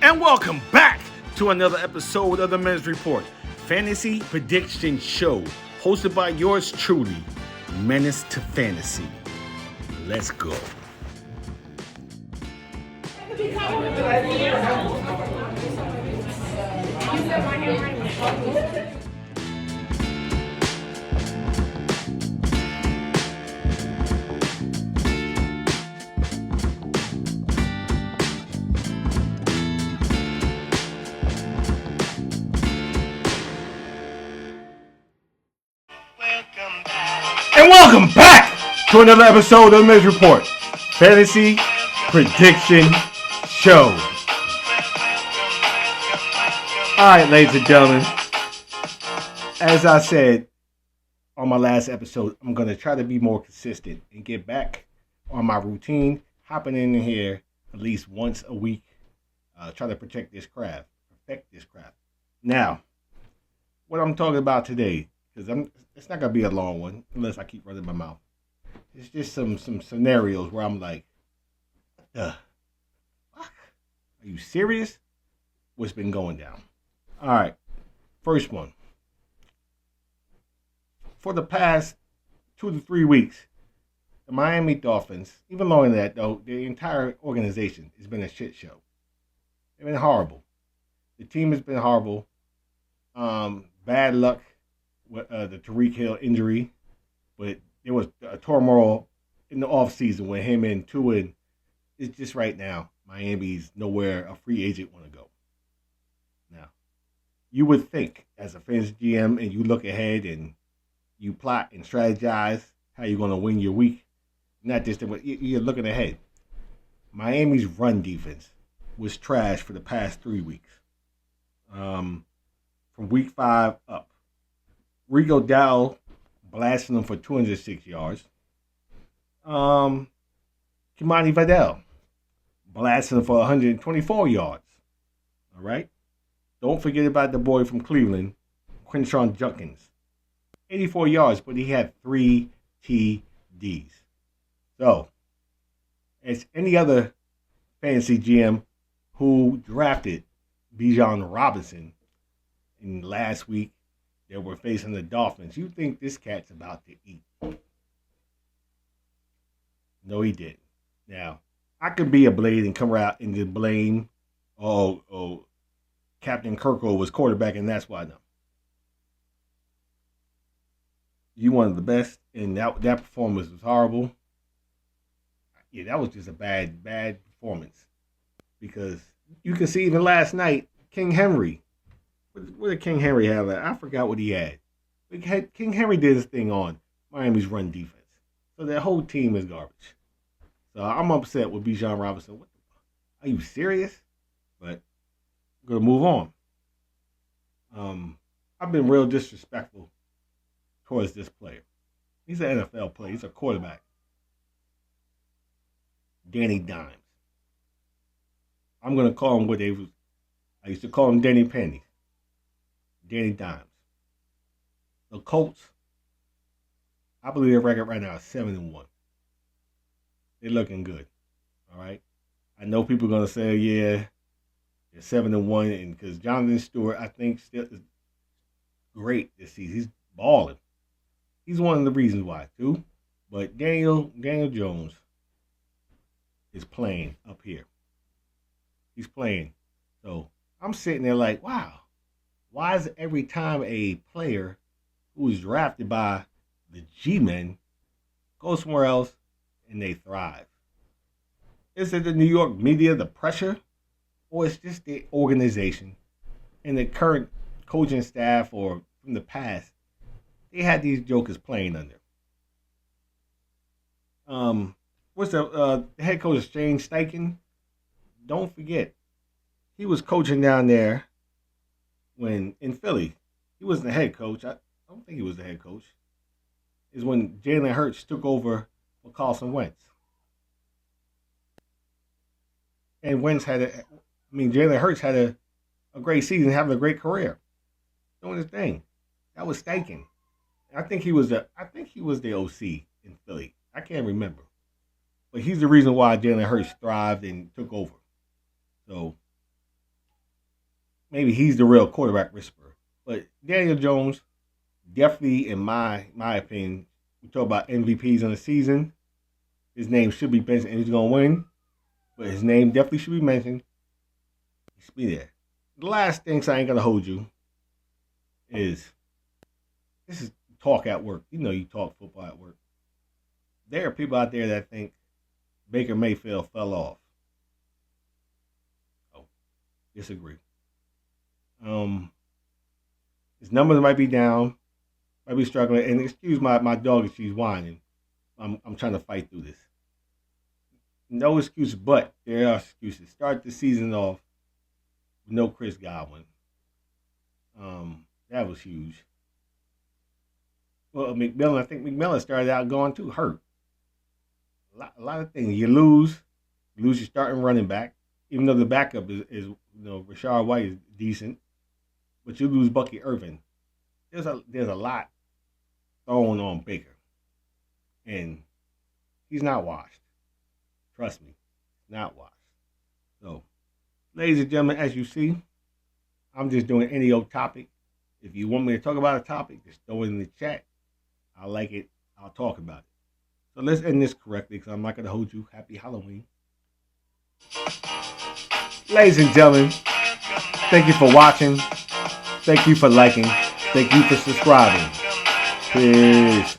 And welcome back to another episode of the Men's Report, Fantasy Prediction Show, hosted by yours truly, Menace to Fantasy. Let's go. And welcome back to another episode of the Men's Report, Fantasy Prediction Show. Alright, ladies and gentlemen, as I said on my last episode, I'm going to try to be more consistent and get back on my routine, hopping in here at least once a week, try to perfect this craft. Now, what I'm talking about today, because it's not going to be a long one unless I keep running my mouth. It's just some scenarios where I'm like, fuck? Are you serious? What's been going down? All right, first one. For the past 2 to 3 weeks, the Miami Dolphins, even longer than that though, the entire organization has been a shit show. They've been horrible. The team has been horrible. Bad luck with the Tyreek Hill injury, but there was a turmoil in the offseason when him and Tua. It's just right now, Miami's nowhere a free agent want to go. Now, you would think as a fantasy GM and you look ahead and you plot and strategize how you're going to win your week, not just you're looking ahead. Miami's run defense was trash for the past 3 weeks. From week 5 up. Rigo Dow blasting them for 206 yards. Kimani Vidal blasting them for 124 yards. All right? Don't forget about the boy from Cleveland, Quinshawn Judkins. 84 yards, but he had 3 TDs. So, as any other fantasy GM who drafted Bijan Robinson in last week, they were facing the Dolphins. You think this cat's about to eat. No, he didn't. Now, I could be a blade and come out and just blame, Captain Kirko was quarterback and that's why. No. You one of the best, and that performance was horrible. Yeah, that was just a bad performance. Because you can see even last night, King Henry. What did King Henry have? I forgot what he had. King Henry did his thing on Miami's run defense. So that whole team is garbage. So I'm upset with Bijan Robinson. Are you serious? But I'm going to move on. I've been real disrespectful towards this player. He's an NFL player. He's a quarterback. Danny Dimes. I'm going to call him I used to call him Danny Penny. Danny Dimes. The Colts, I believe their record right now is 7-1. They're looking good. All right. I know people are gonna say, yeah, they're 7-1, and because Jonathan Stewart, I think, still is great this season. He's balling. He's one of the reasons why too. But Daniel Jones is playing up here. He's playing. So I'm sitting there like, wow. Why is it every time a player who is drafted by the G-Men goes somewhere else and they thrive? Is it the New York media, the pressure, or it's just the organization and the current coaching staff or from the past? They had these jokers playing under. What's the head coach, Shane Steichen? Don't forget, he was coaching down there when in Philly. He wasn't the head coach. I don't think he was the head coach. Is when Jalen Hurts took over for Carson Wentz. And Jalen Hurts had a great season, having a great career, doing his thing. That was Steichen. I think he was the OC in Philly. I can't remember. But he's the reason why Jalen Hurts thrived and took over. So maybe he's the real quarterback whisperer. But Daniel Jones, definitely, in my opinion, we talk about MVPs in the season. His name should be mentioned, and he's gonna win. But his name definitely should be mentioned. He should be there. The last thing, so I ain't gonna hold you, is this is talk at work. You know, you talk football at work. There are people out there that think Baker Mayfield fell off. Oh, disagree. His numbers might be down, might be struggling, and excuse my dog if she's whining. I'm trying to fight through this. No excuse, but there are excuses. Start the season off with no Chris Godwin. That was huge. Well, McMillan, I think McMillan started out going too hurt. A lot of things. You lose your starting running back, even though the backup is Rashard White is decent, but you lose Bucky Irvin. There's a lot thrown on Baker, and he's not washed. Trust me, not washed. So, ladies and gentlemen, as you see, I'm just doing any old topic. If you want me to talk about a topic, just throw it in the chat. I like it. I'll talk about it. So let's end this correctly because I'm not going to hold you. Happy Halloween. Ladies and gentlemen, thank you for watching. Thank you for liking. Thank you for subscribing. Peace.